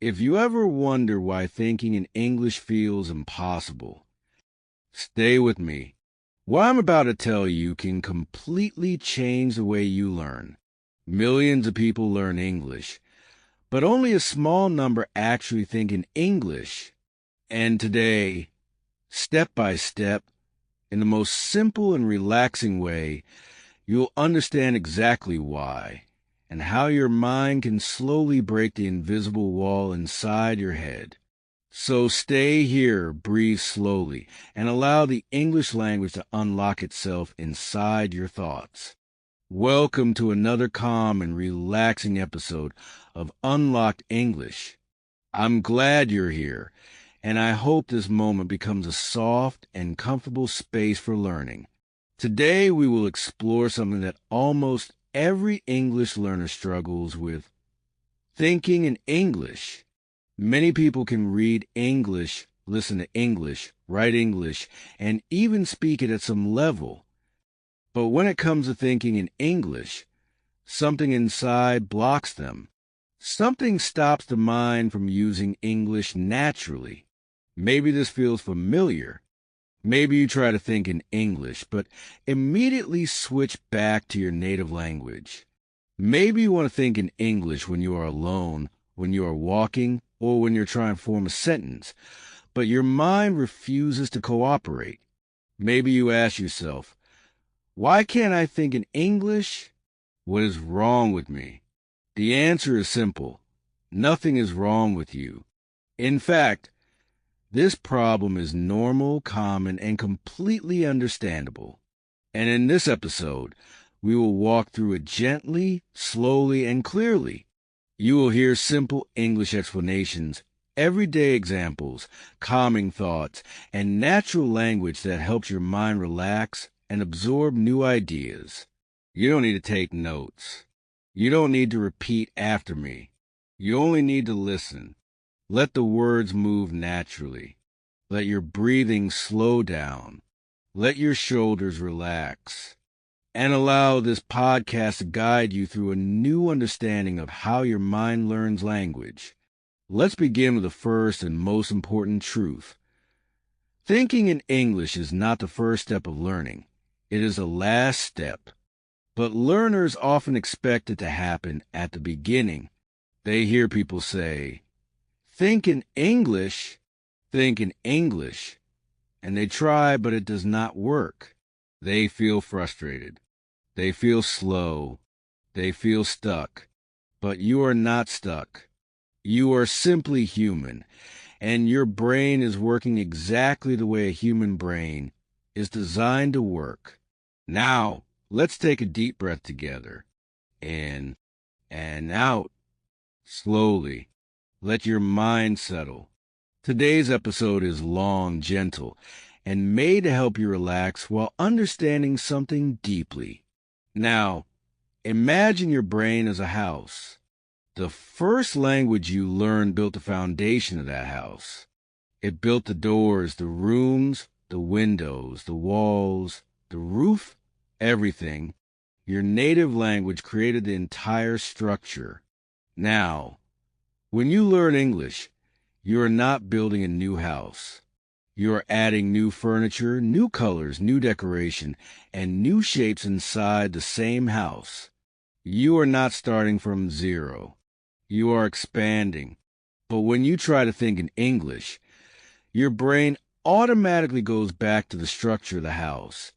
If you ever wonder why thinking in English feels impossible, stay with me. What I'm about to tell you can completely change the way you learn. Millions of people learn English, but only a small number actually think in English. And today, step by step, in the most simple and relaxing way, you'll understand exactly why and how your mind can slowly break the invisible wall inside your head. So stay here, breathe slowly, and allow the English language to unlock itself inside your thoughts. Welcome to another calm and relaxing episode of Unlocked English. I'm glad you're here, and I hope this moment becomes a soft and comfortable space for learning. Today we will explore something that almost every English learner struggles with: thinking in English. Many people can read English, listen to English, write English, and even speak it at some level. But when it comes to thinking in English, something inside blocks them. Something stops the mind from using English naturally. Maybe this feels familiar. Maybe you try to think in English, but immediately switch back to your native language. Maybe you want to think in English when you are alone, when you are walking, or when you're trying to form a sentence, but your mind refuses to cooperate. Maybe you ask yourself, why can't I think in English? What is wrong with me? The answer is simple. Nothing is wrong with you. In fact, this problem is normal, common, and completely understandable. And in this episode, we will walk through it gently, slowly, and clearly. You will hear simple English explanations, everyday examples, calming thoughts, and natural language that helps your mind relax and absorb new ideas. You don't need to take notes. You don't need to repeat after me. You only need to listen. Let the words move naturally. Let your breathing slow down. Let your shoulders relax. And allow this podcast to guide you through a new understanding of how your mind learns language. Let's begin with the first and most important truth. Thinking in English is not the first step of learning. It is the last step. But learners often expect it to happen at the beginning. They hear people say, think in English, think in English. And they try, but it does not work. They feel frustrated. They feel slow. They feel stuck. But you are not stuck. You are simply human, and your brain is working exactly the way a human brain is designed to work. Now, let's take a deep breath together. In and out. Slowly. Let your mind settle. Today's episode is long, gentle, and made to help you relax while understanding something deeply. Now, imagine your brain as a house. The first language you learned built the foundation of that house. It built the doors, the rooms, the windows, the walls, the roof, everything. Your native language created the entire structure. Now, when you learn English, you are not building a new house. You are adding new furniture, new colors, new decoration, and new shapes inside the same house. You are not starting from zero. You are expanding. But when you try to think in English, your brain automatically goes back to the structure of the house,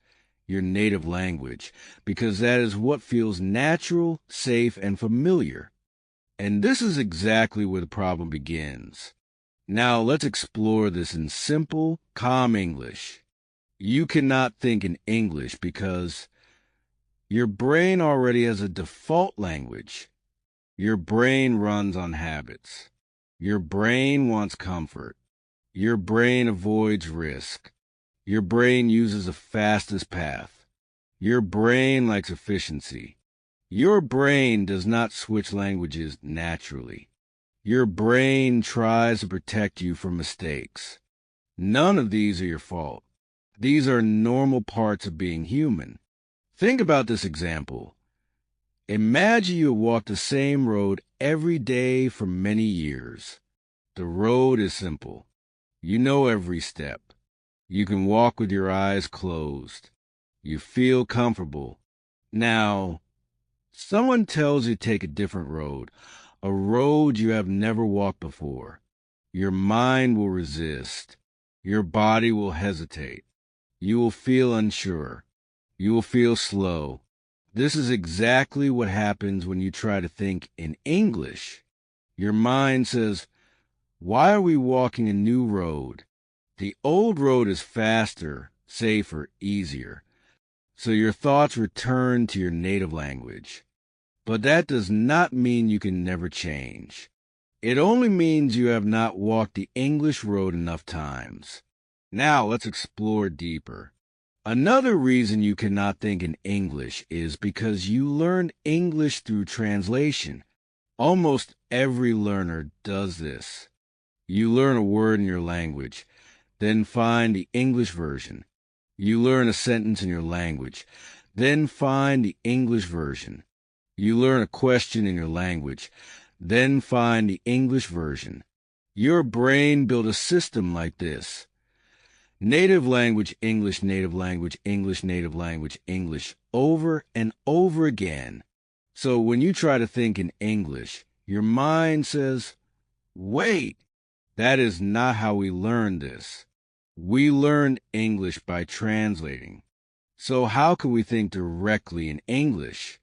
your native language, because that is what feels natural, safe, and familiar. And this is exactly where the problem begins. Now let's explore this in simple, calm English. You cannot think in English because your brain already has a default language. Your brain runs on habits. Your brain wants comfort. Your brain avoids risk. Your brain uses the fastest path. Your brain likes efficiency. Your brain does not switch languages naturally. Your brain tries to protect you from mistakes. None of these are your fault. These are normal parts of being human. Think about this example. Imagine you have walked the same road every day for many years. The road is simple. You know every step. You can walk with your eyes closed. You feel comfortable. Now, someone tells you to take a different road, a road you have never walked before. Your mind will resist. Your body will hesitate. You will feel unsure. You will feel slow. This is exactly what happens when you try to think in English. Your mind says, "Why are we walking a new road? The old road is faster, safer, easier." So your thoughts return to your native language. But that does not mean you can never change. It only means you have not walked the English road enough times. Now let's explore deeper. Another reason you cannot think in English is because you learn English through translation. Almost every learner does this. You learn a word in your language, then find the English version. You learn a sentence in your language, then find the English version. You learn a question in your language, then find the English version. Your brain built a system like this. Native language, English, native language, English, native language, English, over and over again. So when you try to think in English, your mind says, "Wait, that is not how we learn this. We learn English by translating. So how can we think directly in English?"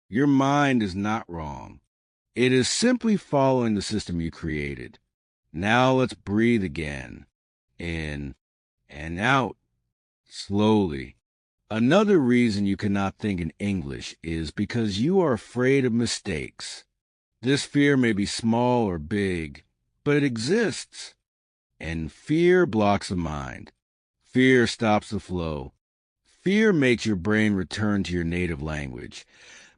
Your mind is not wrong. It is simply following the system you created. Now let's breathe again. In and out, slowly. Another reason you cannot think in English is because you are afraid of mistakes. This fear may be small or big, but it exists. And fear blocks the mind. Fear stops the flow. Fear makes your brain return to your native language,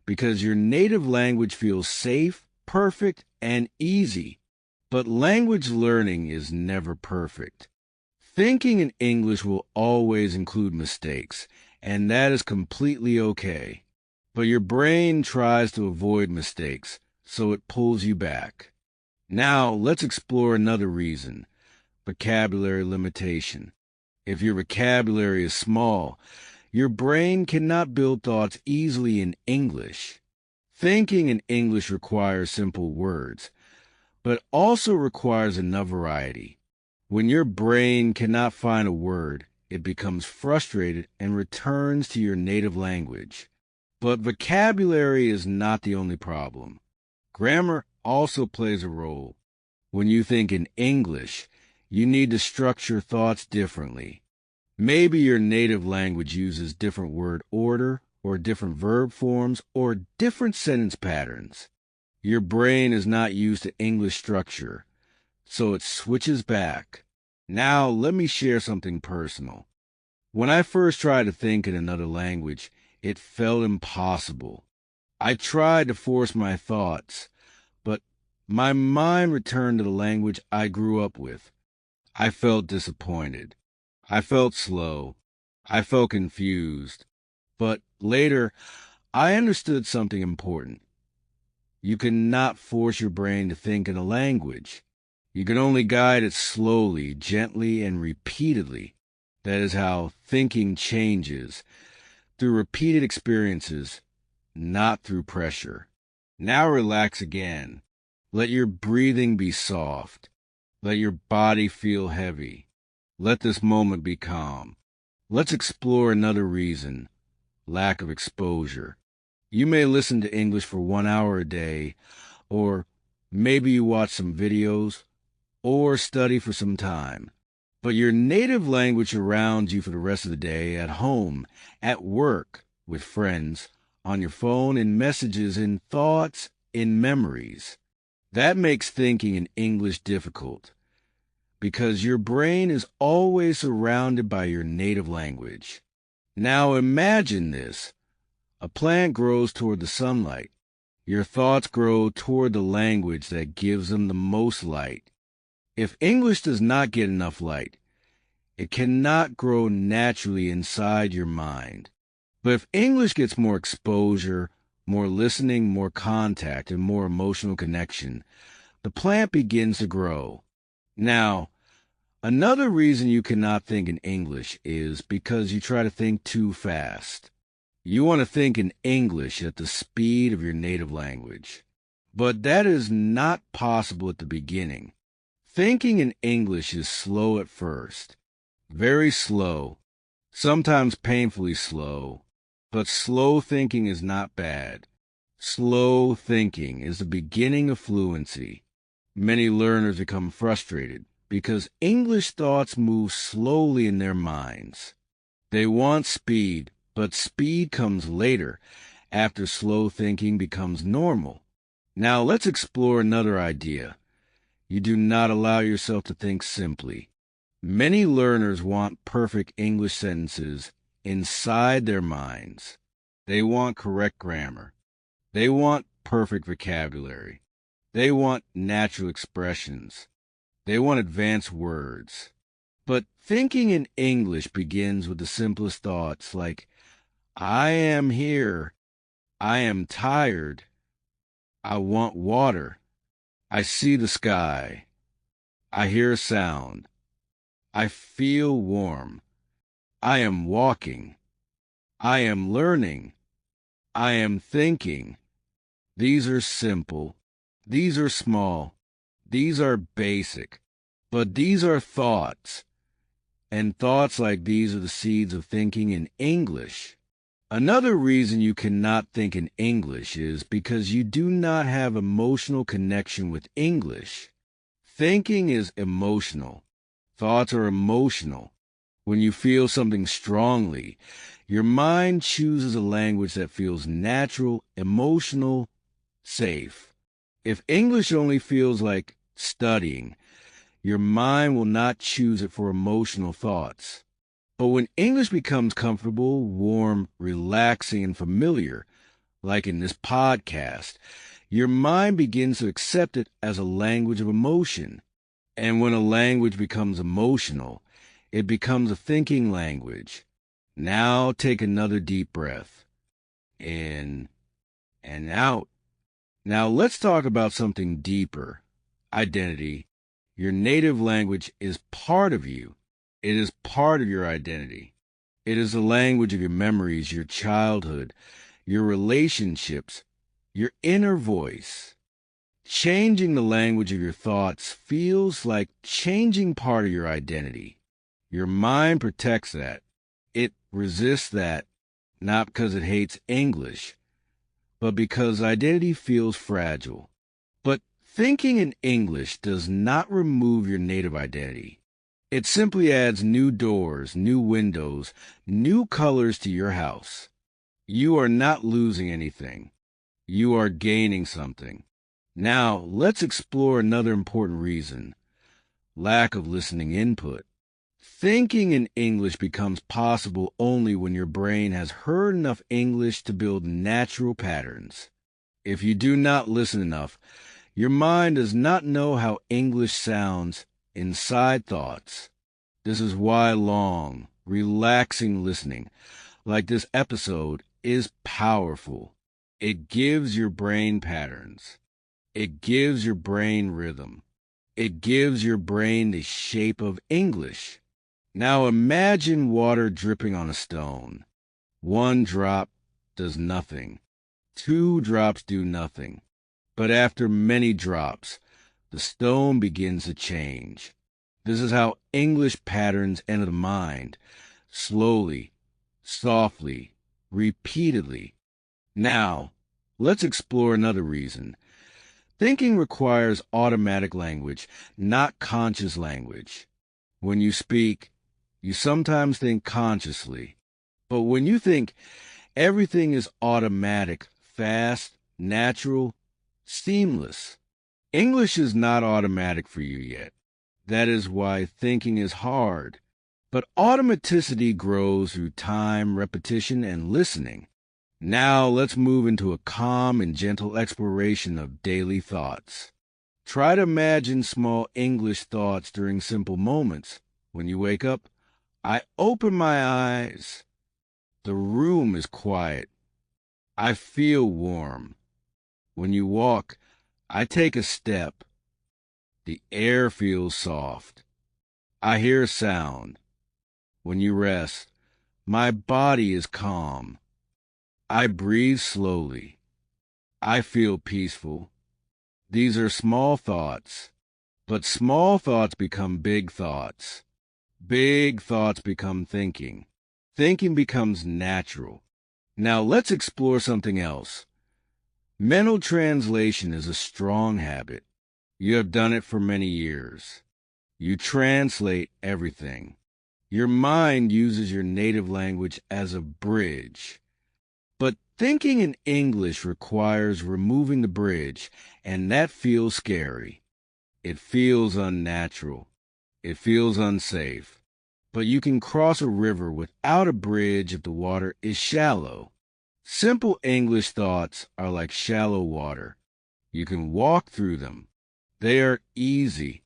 because your native language feels safe, perfect, and easy. But language learning is never perfect. Thinking in English will always include mistakes, and that is completely okay. But your brain tries to avoid mistakes, so it pulls you back. Now, let's explore another reason: vocabulary limitation. If your vocabulary is small, your brain cannot build thoughts easily in English. Thinking in English requires simple words, but also requires enough variety. When your brain cannot find a word, it becomes frustrated and returns to your native language. But vocabulary is not the only problem. Grammar also plays a role. When you think in English, you need to structure thoughts differently. Maybe your native language uses different word order, or different verb forms, or different sentence patterns. Your brain is not used to English structure, so it switches back. Now, let me share something personal. When I first tried to think in another language, it felt impossible. I tried to force my thoughts, but my mind returned to the language I grew up with. I felt disappointed. I felt slow. I felt confused. But later, I understood something important. You cannot force your brain to think in a language. You can only guide it slowly, gently, and repeatedly. That is how thinking changes, through repeated experiences, not through pressure. Now relax again. Let your breathing be soft. Let your body feel heavy. Let this moment be calm. Let's explore another reason: lack of exposure. You may listen to English for 1 hour a day, or maybe you watch some videos, or study for some time. But your native language surrounds you for the rest of the day, at home, at work, with friends, on your phone, in messages, in thoughts, in memories. That makes thinking in English difficult, because your brain is always surrounded by your native language. Now imagine this. A plant grows toward the sunlight. Your thoughts grow toward the language that gives them the most light. If English does not get enough light, it cannot grow naturally inside your mind. But if English gets more exposure, more listening, more contact, and more emotional connection, the plant begins to grow. Now, another reason you cannot think in English is because you try to think too fast. You want to think in English at the speed of your native language. But that is not possible at the beginning. Thinking in English is slow at first, very slow, sometimes painfully slow, but slow thinking is not bad. Slow thinking is the beginning of fluency. Many learners become frustrated because English thoughts move slowly in their minds. They want speed, but speed comes later, after slow thinking becomes normal. Now let's explore another idea. You do not allow yourself to think simply. Many learners want perfect English sentences inside their minds. They want correct grammar. They want perfect vocabulary. They want natural expressions. They want advanced words. But thinking in English begins with the simplest thoughts like, I am here. I am tired. I want water. I see the sky. I hear a sound. I feel warm. I am walking. I am learning. I am thinking. These are simple. These are small. These are basic. But these are thoughts. And thoughts like these are the seeds of thinking in English. Another reason you cannot think in English is because you do not have emotional connection with English. Thinking is emotional. Thoughts are emotional. When you feel something strongly, your mind chooses a language that feels natural, emotional, safe. If English only feels like studying, your mind will not choose it for emotional thoughts. But when English becomes comfortable, warm, relaxing, and familiar, like in this podcast, your mind begins to accept it as a language of emotion. And when a language becomes emotional, it becomes a thinking language. Now take another deep breath. In and out. Now let's talk about something deeper. Identity. Your native language is part of you. It is part of your identity. It is the language of your memories, your childhood, your relationships, your inner voice. Changing the language of your thoughts feels like changing part of your identity. Your mind protects that. It resists that, not because it hates English, but because identity feels fragile. But thinking in English does not remove your native identity. It simply adds new doors, new windows, new colors to your house. You are not losing anything. You are gaining something. Now, let's explore another important reason: lack of listening input. Thinking in English becomes possible only when your brain has heard enough English to build natural patterns. If you do not listen enough, your mind does not know how English sounds inside thoughts. This is why long, relaxing listening, like this episode, is powerful. It gives your brain patterns. It gives your brain rhythm. It gives your brain the shape of English. Now imagine water dripping on a stone. One drop does nothing. Two drops do nothing. But after many drops, the stone begins to change. This is how English patterns enter the mind, slowly, softly, repeatedly. Now, let's explore another reason. Thinking requires automatic language, not conscious language. When you speak, you sometimes think consciously. But when you think, everything is automatic, fast, natural, seamless. English is not automatic for you yet. That is why thinking is hard. But automaticity grows through time, repetition, and listening. Now let's move into a calm and gentle exploration of daily thoughts. Try to imagine small English thoughts during simple moments. When you wake up, I open my eyes. The room is quiet. I feel warm. When you walk, I take a step. The air feels soft. I hear a sound. When you rest, my body is calm. I breathe slowly. I feel peaceful. These are small thoughts, but small thoughts become big thoughts. Big thoughts become thinking. Thinking becomes natural. Now let's explore something else. Mental translation is a strong habit. You have done it for many years. You translate everything. Your mind uses your native language as a bridge. But thinking in English requires removing the bridge, and that feels scary. It feels unnatural. It feels unsafe. But you can cross a river without a bridge if the water is shallow. Simple English thoughts are like shallow water. You can walk through them. They are easy.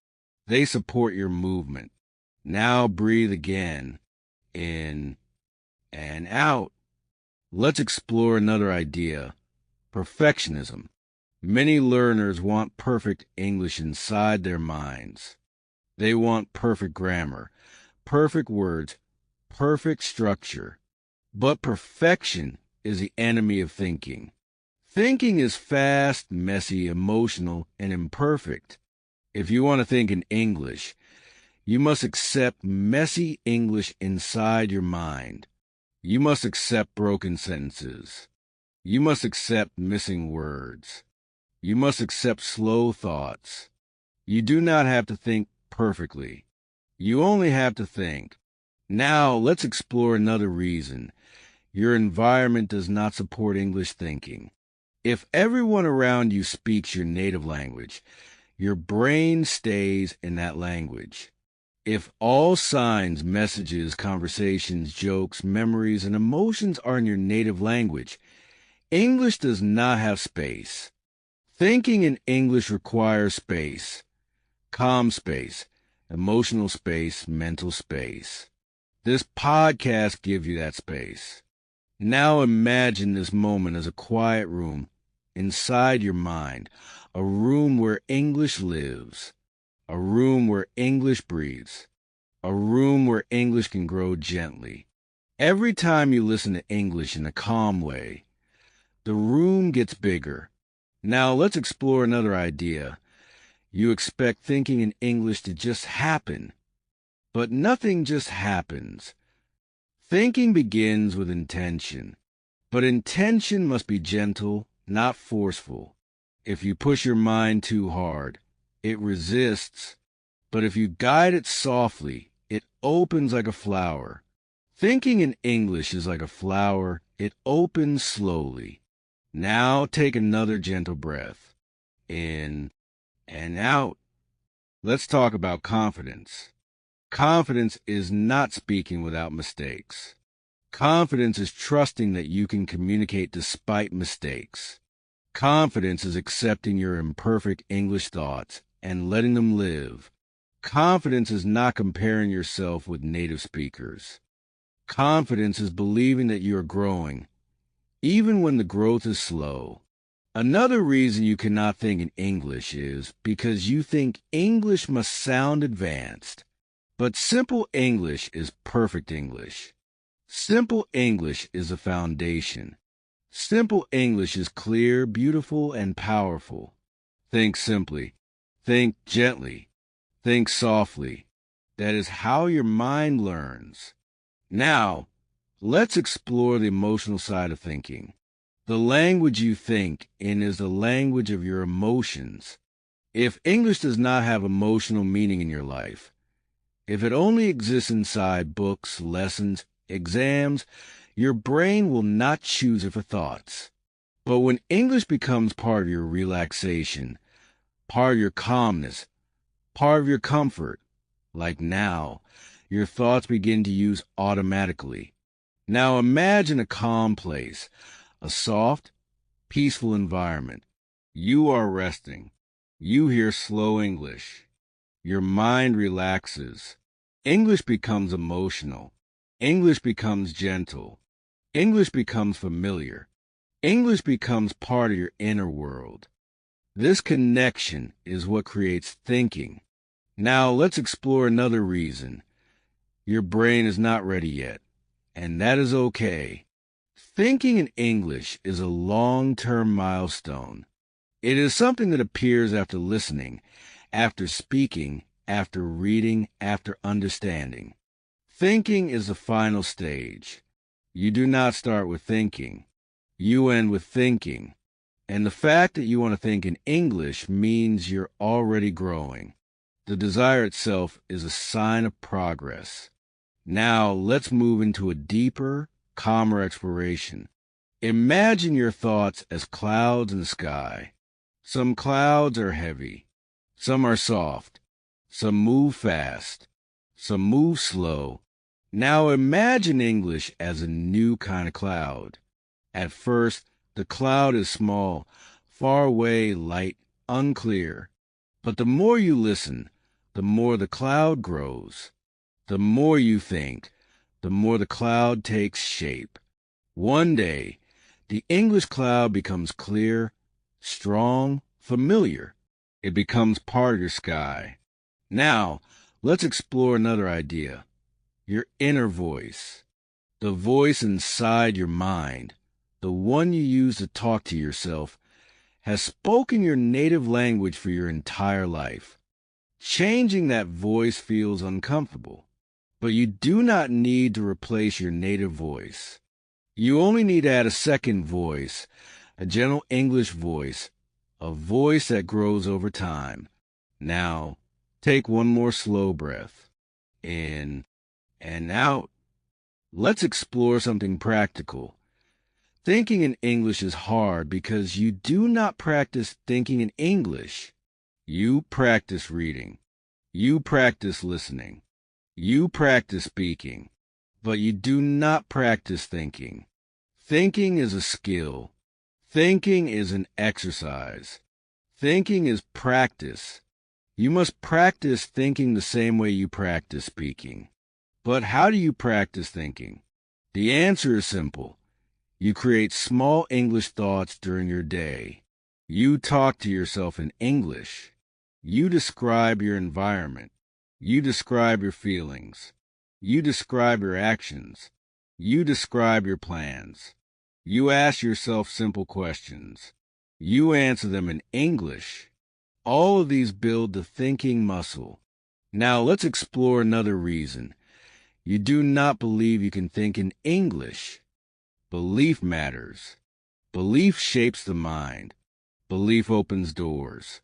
They support your movement. Now breathe again. In and out. Let's explore another idea. Perfectionism. Many learners want perfect English inside their minds. They want perfect grammar, perfect words, perfect structure. But perfection is the enemy of thinking. Thinking is fast, messy, emotional, and imperfect. If you want to think in English, you must accept messy English inside your mind. You must accept broken sentences. You must accept missing words. You must accept slow thoughts. You do not have to think perfectly. You only have to think. Now, let's explore another reason. Your environment does not support English thinking. If everyone around you speaks your native language, your brain stays in that language. If all signs, messages, conversations, jokes, memories, and emotions are in your native language, English does not have space. Thinking in English requires space. Calm space, emotional space, mental space. This podcast gives you that space. Now imagine this moment as a quiet room inside your mind, a room where English lives, a room where English breathes, a room where English can grow gently. Every time you listen to English in a calm way, the room gets bigger. Now let's explore another idea. You expect thinking in English to just happen, but nothing just happens. Thinking begins with intention, but intention must be gentle, not forceful. If you push your mind too hard, it resists, but if you guide it softly, it opens like a flower. Thinking in English is like a flower. It opens slowly. Now take another gentle breath. In and out. Let's talk about confidence. Confidence is not speaking without mistakes. Confidence is trusting that you can communicate despite mistakes. Confidence is accepting your imperfect English thoughts and letting them live. Confidence is not comparing yourself with native speakers. Confidence is believing that you are growing, even when the growth is slow. Another reason you cannot think in English is because you think English must sound advanced. But simple English is perfect English. Simple English is a foundation. Simple English is clear, beautiful, and powerful. Think simply. Think gently. Think softly. That is how your mind learns. Now, let's explore the emotional side of thinking. The language you think in is the language of your emotions. If English does not have emotional meaning in your life, if it only exists inside books, lessons, exams, your brain will not choose it for thoughts. But when English becomes part of your relaxation, part of your calmness, part of your comfort, like now, your thoughts begin to use automatically. Now imagine a calm place, a soft, peaceful environment. You are resting. You hear slow English. Your mind relaxes. English becomes emotional. English becomes gentle. English becomes familiar. English becomes part of your inner world. This connection is what creates thinking. Now let's explore another reason. Your brain is not ready yet, and that is okay. Thinking in English is a long-term milestone. It is something that appears after listening, after speaking, after reading, after understanding. Thinking is the final stage. You do not start with thinking. You end with thinking. And the fact that you want to think in English means you're already growing. The desire itself is a sign of progress. Now let's move into a deeper, calmer exploration. Imagine your thoughts as clouds in the sky. Some clouds are heavy. Some are soft. Some move fast. Some move slow. Now imagine English as a new kind of cloud. At first, the cloud is small, far away, light, unclear. But the more you listen, the more the cloud grows. The more you think, the more the cloud takes shape. One day, the English cloud becomes clear, strong, familiar. It becomes part of your sky. Now, let's explore another idea. Your inner voice. The voice inside your mind, the one you use to talk to yourself, has spoken your native language for your entire life. Changing that voice feels uncomfortable, but you do not need to replace your native voice. You only need to add a second voice, a gentle English voice, a voice that grows over time. Now, take one more slow breath. In and out. Let's explore something practical. Thinking in English is hard because you do not practice thinking in English. You practice reading. You practice listening. You practice speaking. But you do not practice thinking. Thinking is a skill. Thinking is an exercise. Thinking is practice. You must practice thinking the same way you practice speaking. But how do you practice thinking? The answer is simple. You create small English thoughts during your day. You talk to yourself in English. You describe your environment. You describe your feelings. You describe your actions. You describe your plans. You ask yourself simple questions. You answer them in English. All of these build the thinking muscle. Now let's explore another reason. You do not believe you can think in English. Belief matters. Belief shapes the mind. Belief opens doors.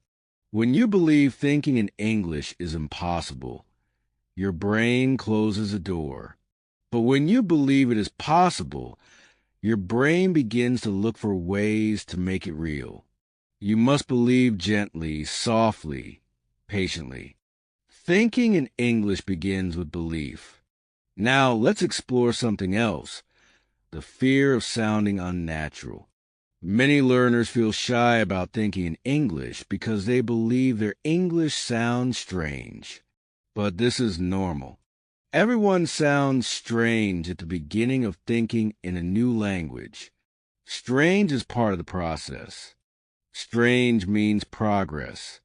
When you believe thinking in English is impossible, your brain closes a door. But when you believe it is possible, your brain begins to look for ways to make it real. You must believe gently, softly, patiently. Thinking in English begins with belief. Now let's explore something else. The fear of sounding unnatural. Many learners feel shy about thinking in English because they believe their English sounds strange. But this is normal. Everyone sounds strange at the beginning of thinking in a new language. Strange is part of the process. Strange means progress.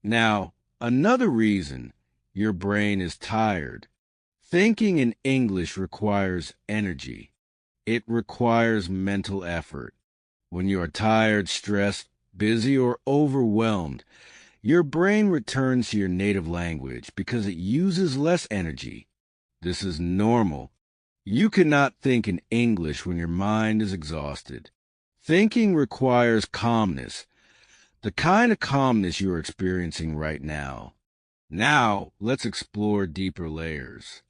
Now, another reason your brain is tired. Thinking in English requires energy. It requires mental effort. When you are tired, stressed, busy, or overwhelmed, your brain returns to your native language because it uses less energy. This is normal. You cannot think in English when your mind is exhausted. Thinking requires calmness, the kind of calmness you are experiencing right now. Now, let's explore deeper layers.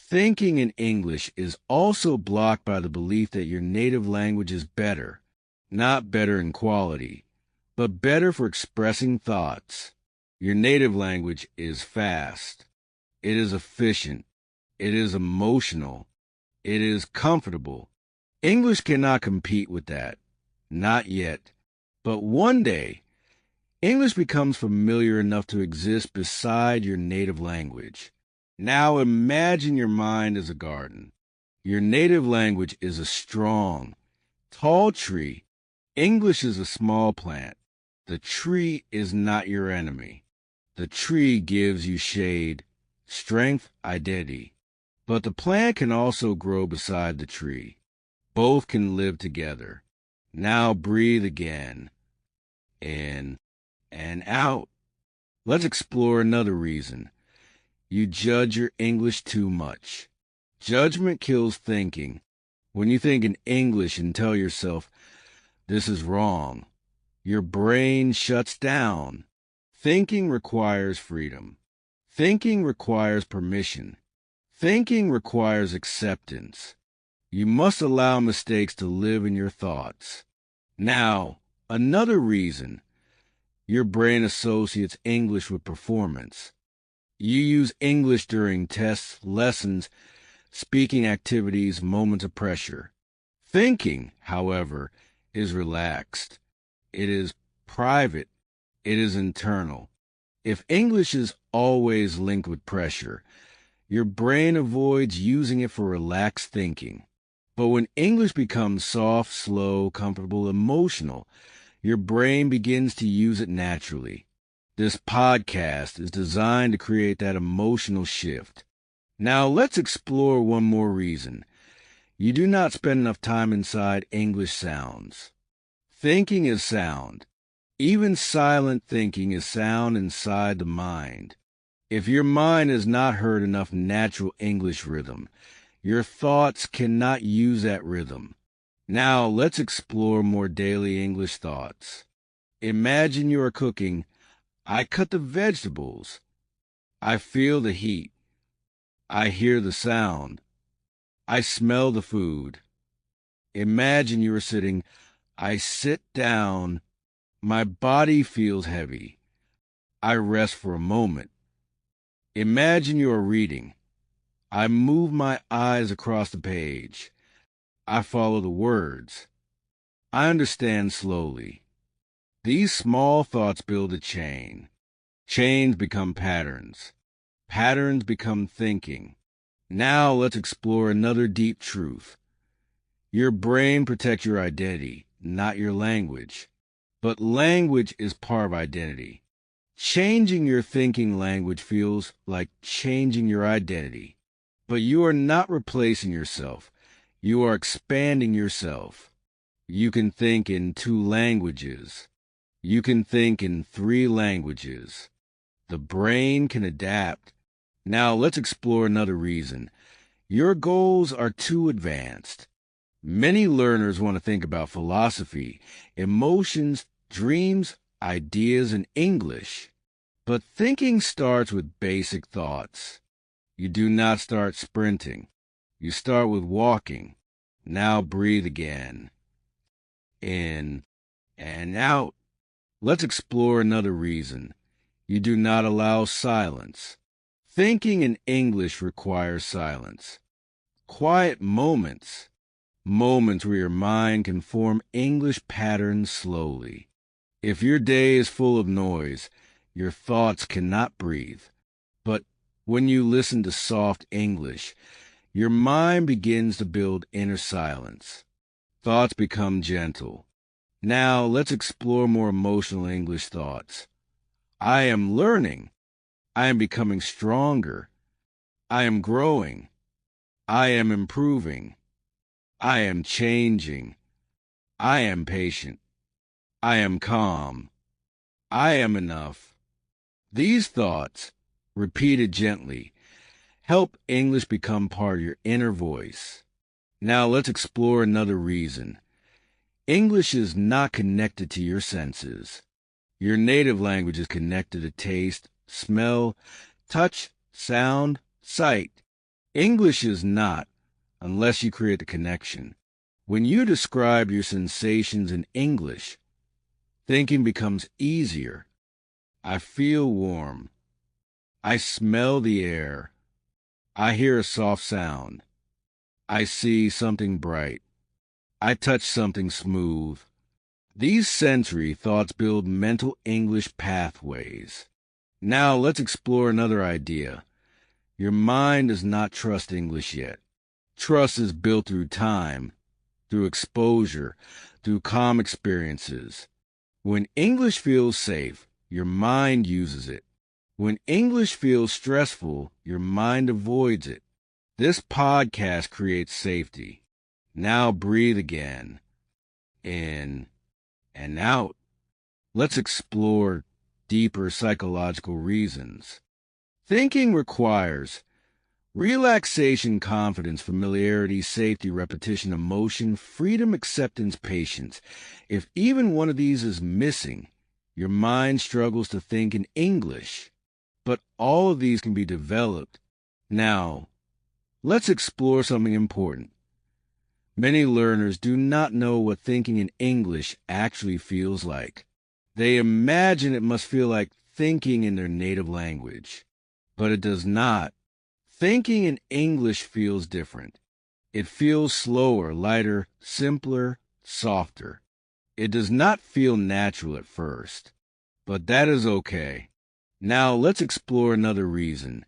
Thinking in English is also blocked by the belief that your native language is better, not better in quality, but better for expressing thoughts. Your native language is fast. It is efficient. It is emotional. It is comfortable. English cannot compete with that. Not yet. But one day, English becomes familiar enough to exist beside your native language. Now imagine your mind as a garden. Your native language is a strong, tall tree. English is a small plant. The tree is not your enemy. The tree gives you shade, strength, identity. But the plant can also grow beside the tree. Both can live together. Now breathe again. In and out. Let's explore another reason. You judge your English too much. Judgment kills thinking. When you think in English and tell yourself, this is wrong, your brain shuts down. Thinking requires freedom. Thinking requires permission. Thinking requires acceptance. You must allow mistakes to live in your thoughts. Now, another reason. Your brain associates English with performance. You use English during tests, lessons, speaking activities, moments of pressure. Thinking, however, is relaxed. It is private. It is internal. If English is always linked with pressure, your brain avoids using it for relaxed thinking. But when English becomes soft, slow, comfortable, emotional, your brain begins to use it naturally. This podcast is designed to create that emotional shift. Now let's explore one more reason. You do not spend enough time inside English sounds. Thinking is sound. Even silent thinking is sound inside the mind. If your mind has not heard enough natural English rhythm, your thoughts cannot use that rhythm. Now let's explore more daily English thoughts. Imagine you are cooking. I cut the vegetables. I feel the heat. I hear the sound. I smell the food. Imagine you are sitting. I sit down. My body feels heavy. I rest for a moment. Imagine you are reading. I move my eyes across the page. I follow the words. I understand slowly. These small thoughts build a chain. Chains become patterns. Patterns become thinking. Now let's explore another deep truth. Your brain protects your identity, not your language. But language is part of identity. Changing your thinking language feels like changing your identity. But you are not replacing yourself. You are expanding yourself. You can think in 2 languages. You can think in 3 languages. The brain can adapt. Now let's explore another reason. Your goals are too advanced. Many learners want to think about philosophy, emotions, dreams, ideas in English. But thinking starts with basic thoughts. You do not start sprinting. You start with walking. Now breathe again. In and out. Let's explore another reason. You do not allow silence. Thinking in English requires silence. Quiet moments. Moments where your mind can form English patterns slowly. If your day is full of noise, your thoughts cannot breathe. But when you listen to soft English, your mind begins to build inner silence. Thoughts become gentle. Now let's explore more emotional English thoughts. I am learning. I am becoming stronger. I am growing. I am improving. I am changing. I am patient. I am calm. I am enough. These thoughts, repeated gently, help English become part of your inner voice. Now let's explore another reason. English is not connected to your senses. Your native language is connected to taste, smell, touch, sound, sight. English is not, unless you create the connection. When you describe your sensations in English, thinking becomes easier. I feel warm. I smell the air. I hear a soft sound. I see something bright. I touch something smooth. These sensory thoughts build mental English pathways. Now let's explore another idea. Your mind does not trust English yet. Trust is built through time, through exposure, through calm experiences. When English feels safe, your mind uses it. When English feels stressful, your mind avoids it. This podcast creates safety. Now breathe again. In and out. Let's explore deeper psychological reasons. Thinking requires relaxation, confidence, familiarity, safety, repetition, emotion, freedom, acceptance, patience. If even one of these is missing, your mind struggles to think in English. But all of these can be developed. Now, let's explore something important. Many learners do not know what thinking in English actually feels like. They imagine it must feel like thinking in their native language, but it does not. Thinking in English feels different. It feels slower, lighter, simpler, softer. It does not feel natural at first, but that is okay. Now let's explore another reason.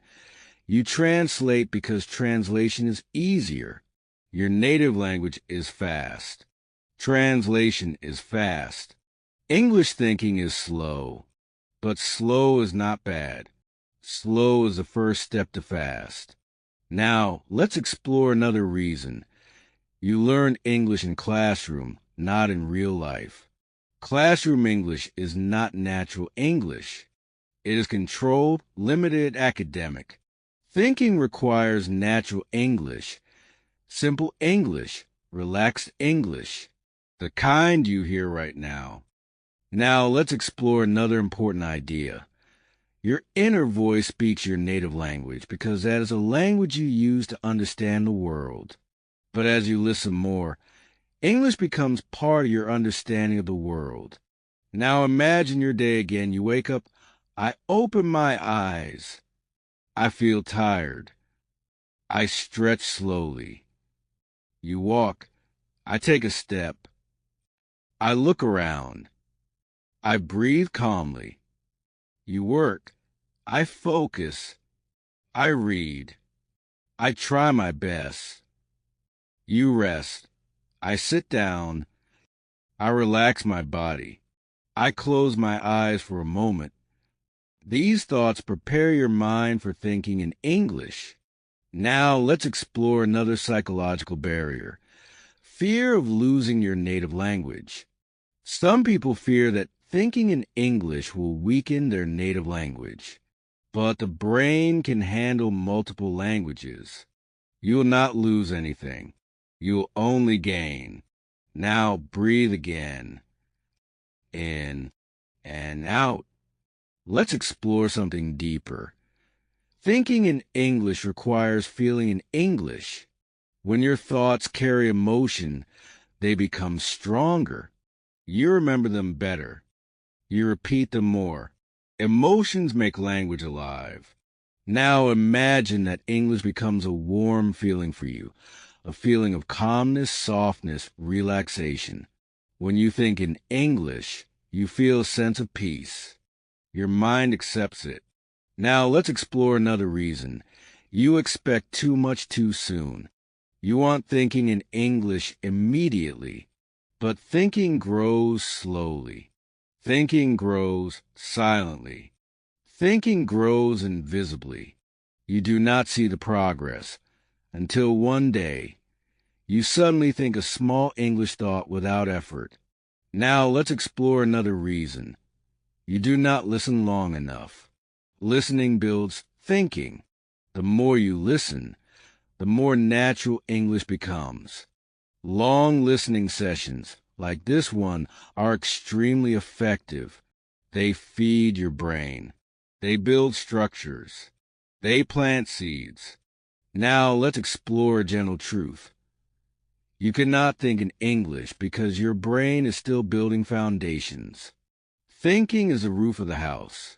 You translate because translation is easier. Your native language is fast. Translation is fast. English thinking is slow, but slow is not bad. Slow is the first step to fast. Now, let's explore another reason. You learn English in classroom, not in real life. Classroom English is not natural English. It is controlled, limited, academic. Thinking requires natural English, simple English, relaxed English, the kind you hear right now. Now let's explore another important idea. Your inner voice speaks your native language because that is a language you use to understand the world. But as you listen more, English becomes part of your understanding of the world. Now imagine your day again. You wake up. I open my eyes. I feel tired. I stretch slowly. You walk. I take a step. I look around. I breathe calmly. You work. I focus. I read. I try my best. You rest. I sit down. I relax my body. I close my eyes for a moment. These thoughts prepare your mind for thinking in English. Now let's explore another psychological barrier. Fear of losing your native language. Some people fear that thinking in English will weaken their native language. But the brain can handle multiple languages. You will not lose anything. You will only gain. Now breathe again. In and out. Let's explore something deeper. Thinking in English requires feeling in English. When your thoughts carry emotion, they become stronger. You remember them better. You repeat them more. Emotions make language alive. Now imagine that English becomes a warm feeling for you, a feeling of calmness, softness, relaxation. When you think in English, you feel a sense of peace. Your mind accepts it. Now let's explore another reason. You expect too much too soon. You want thinking in English immediately, but thinking grows slowly. Thinking grows silently. Thinking grows invisibly. You do not see the progress until one day you suddenly think a small English thought without effort. Now let's explore another reason. You do not listen long enough. Listening builds thinking. The more you listen, the more natural English becomes. Long listening sessions, like this one, are extremely effective. They feed your brain. They build structures. They plant seeds. Now let's explore a gentle truth. You cannot think in English because your brain is still building foundations. Thinking is the roof of the house.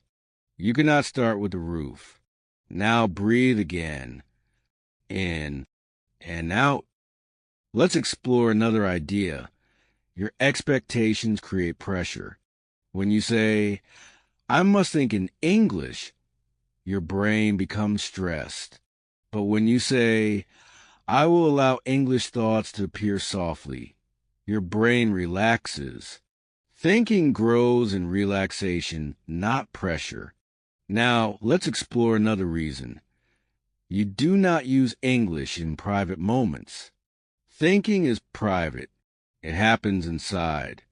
You cannot start with the roof. Now breathe again. In and out. Let's explore another idea. Your expectations create pressure. When you say, I must think in English, your brain becomes stressed. But when you say, I will allow English thoughts to appear softly, your brain relaxes. Thinking grows in relaxation, not pressure. Now, let's explore another reason. You do not use English in private moments. Thinking is private. It happens inside.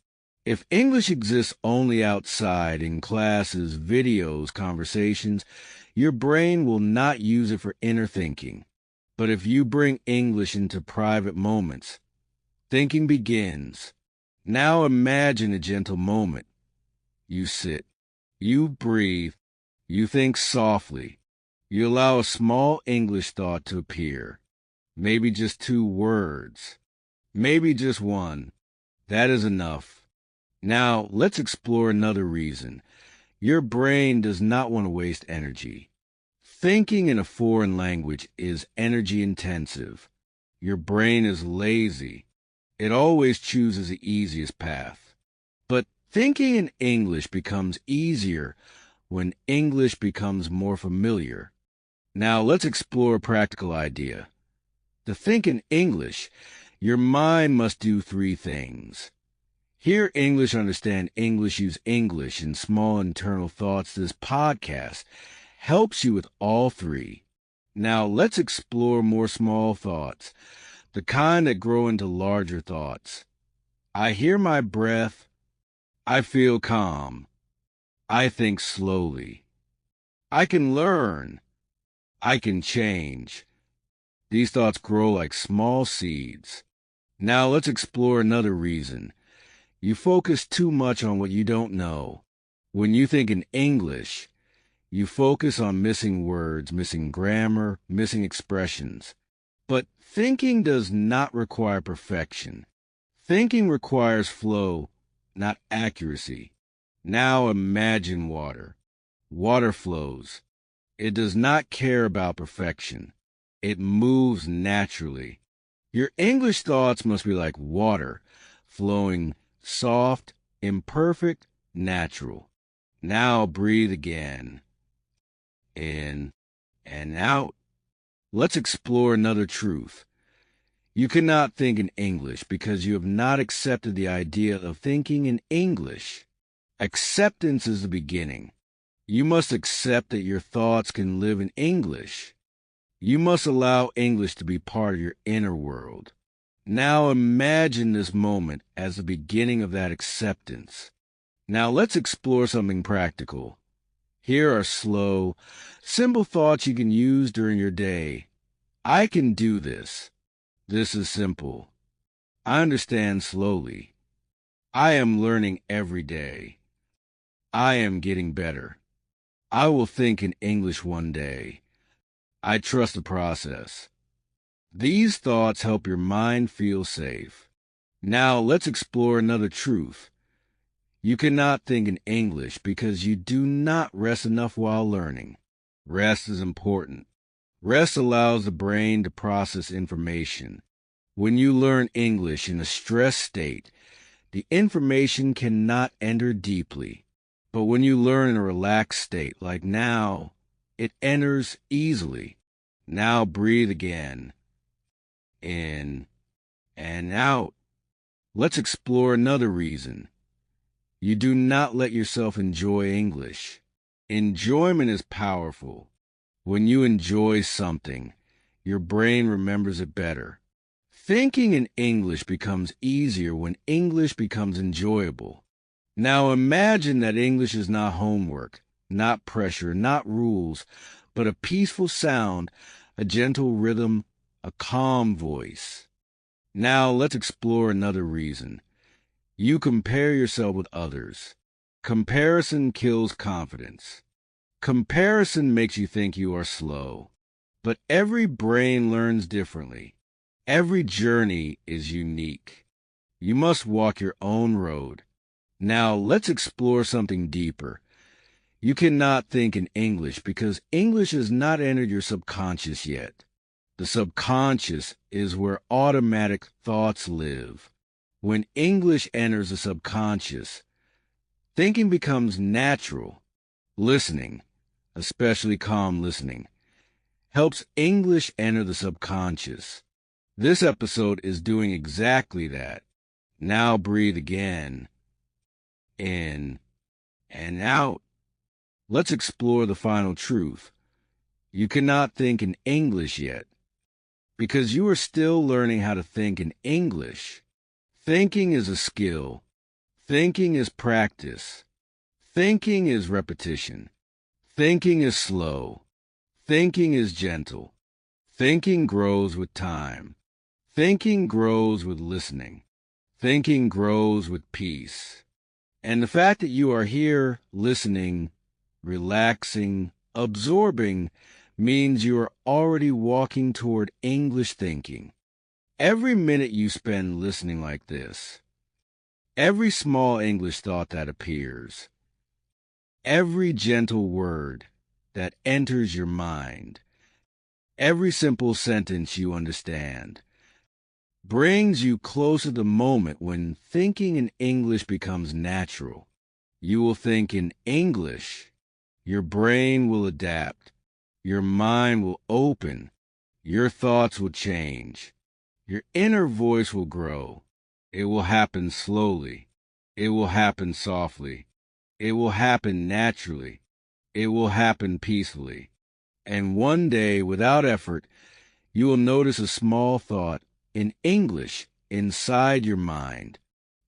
If English exists only outside, in classes, videos, conversations, your brain will not use it for inner thinking. But if you bring English into private moments, thinking begins. Now imagine a gentle moment. You sit. You breathe. You think softly. You allow a small English thought to appear. Maybe just 2 words. Maybe just one. That is enough. Now, let's explore another reason. Your brain does not want to waste energy. Thinking in a foreign language is energy intensive. Your brain is lazy. It always chooses the easiest path. But thinking in English becomes easier when English becomes more familiar. Now, let's explore a practical idea. To think in English, your mind must do 3 things. Hear English, understand English, use English in small internal thoughts. This podcast helps you with all 3. Now, let's explore more small thoughts, the kind that grow into larger thoughts. I hear my breath. I feel calm. I think slowly. I can learn. I can change. These thoughts grow like small seeds. Now, let's explore another reason. You focus too much on what you don't know. When you think in English, you focus on missing words, missing grammar, missing expressions. But thinking does not require perfection. Thinking requires flow, not accuracy. Now imagine water. Water flows. It does not care about perfection. It moves naturally. Your English thoughts must be like water, flowing soft, imperfect, natural. Now breathe again. In and out. Let's explore another truth. You cannot think in English because you have not accepted the idea of thinking in English. Acceptance is the beginning. You must accept that your thoughts can live in English. You must allow English to be part of your inner world. Now imagine this moment as the beginning of that acceptance. Now let's explore something practical. Here are slow, simple thoughts you can use during your day. I can do this. This is simple. I understand slowly. I am learning every day. I am getting better. I will think in English one day. I trust the process. These thoughts help your mind feel safe. Now let's explore another truth. You cannot think in English because you do not rest enough while learning. Rest is important. Rest allows the brain to process information. When you learn English in a stressed state, the information cannot enter deeply. But when you learn in a relaxed state, like now, it enters easily. Now breathe again. In and out. Let's explore another reason. You do not let yourself enjoy English. Enjoyment is powerful. When you enjoy something, your brain remembers it better. Thinking in English becomes easier when English becomes enjoyable. Now imagine that English is not homework, not pressure, not rules, but a peaceful sound, a gentle rhythm, a calm voice. Now let's explore another reason. You compare yourself with others. Comparison kills confidence. Comparison makes you think you are slow. But every brain learns differently. Every journey is unique. You must walk your own road. Now let's explore something deeper. You cannot think in English because English has not entered your subconscious yet. The subconscious is where automatic thoughts live. When English enters the subconscious, thinking becomes natural. Listening, especially calm listening, helps English enter the subconscious. This episode is doing exactly that. Now breathe again. In and out. Let's explore the final truth. You cannot think in English yet, because you are still learning how to think in English. Thinking is a skill. Thinking is practice. Thinking is repetition. Thinking is slow. Thinking is gentle. Thinking grows with time. Thinking grows with listening. Thinking grows with peace. And the fact that you are here listening, relaxing, absorbing, means you are already walking toward English thinking. Every minute you spend listening like this, every small English thought that appears, every gentle word that enters your mind, every simple sentence you understand, brings you closer to the moment when thinking in English becomes natural. You will think in English. Your brain will adapt. Your mind will open. Your thoughts will change. Your inner voice will grow. It will happen slowly. It will happen softly. It will happen naturally. It will happen peacefully. And one day, without effort, you will notice a small thought in English inside your mind.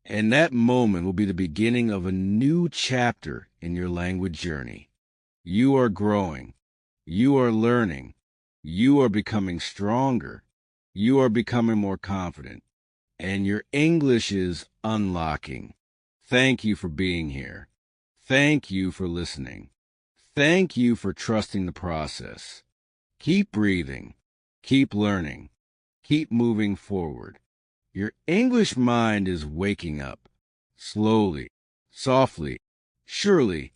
And that moment will be the beginning of a new chapter in your language journey. You are growing. You are learning. You are becoming stronger. You are becoming more confident. And your English is unlocking. Thank you for being here. Thank you for listening. Thank you for trusting the process. Keep breathing. Keep learning. Keep moving forward. Your English mind is waking up. Slowly, softly, surely,